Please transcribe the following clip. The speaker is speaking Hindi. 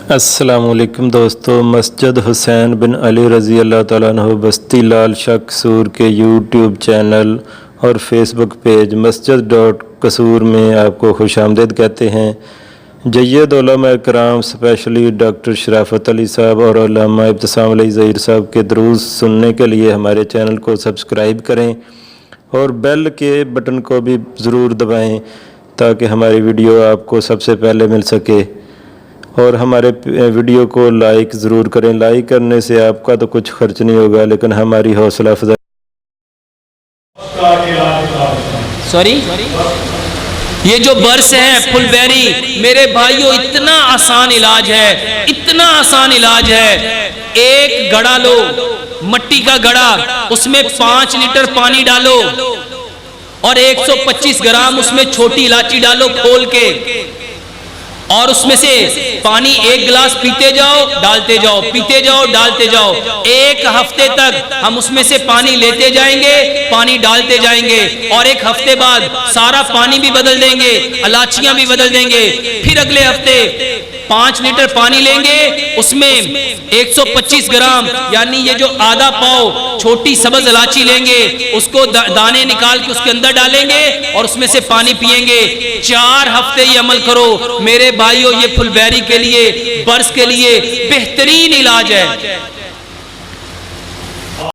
अस्सलामुअलैकुम दोस्तों, मस्जिद हुसैन बिन अली रज़ी अल्लाह ताला अन्हु बस्ती लाल शाह कसूर के यूट्यूब चैनल और फेसबुक पेज मस्जिद.कसूर में आपको खुशामदीद कहते हैं। जय्यद उलमा इकराम स्पेशली डॉक्टर शराफत अली साहब और उलमा इब्तिसाम अली ज़हीर साहब के दुरूस सुनने के लिए हमारे चैनल को सब्सक्राइब करें और बेल के बटन को भी ज़रूर दबाएं ताकि हमारी वीडियो आपको सबसे पहले मिल सके। और हमारे वीडियो को लाइक ज़रूर करें। लाइक करने से आपका तो कुछ खर्च नहीं होगा, लेकिन हमारी हौसला अफजाई। सॉरी, ये जो बर्स है फुलबेरी मेरे भाइयों, इतना आसान इलाज है, इतना आसान इलाज है। एक घड़ा लो, मट्टी का घड़ा, उसमें 5 लीटर पानी डालो और 125 ग्राम उसमें छोटी इलायची डालो खोल के, और उसमें से पानी 1 गिलास पीते जाओ डालते जाओ, पीते जाओ डालते जाओ। 1 हफ्ते तक हम उसमें से पानी लेते जाएंगे, पानी डालते जाएंगे, और 1 हफ्ते बाद सारा पानी भी बदल देंगे, इलायचियां भी बदल देंगे। फिर अगले हफ्ते 5 लीटर पानी लेंगे, उसमें 125 ग्राम यानी ये जो आधा पाव छोटी सब्ज इलायची लेंगे, उसको दाने निकाल के उसके अंदर डालेंगे और उसमें से पानी पिएंगे। 4 हफ्ते ये अमल करो मेरे भाइयों, ये फुलबेरी के लिए, बर्स के लिए बेहतरीन इलाज है।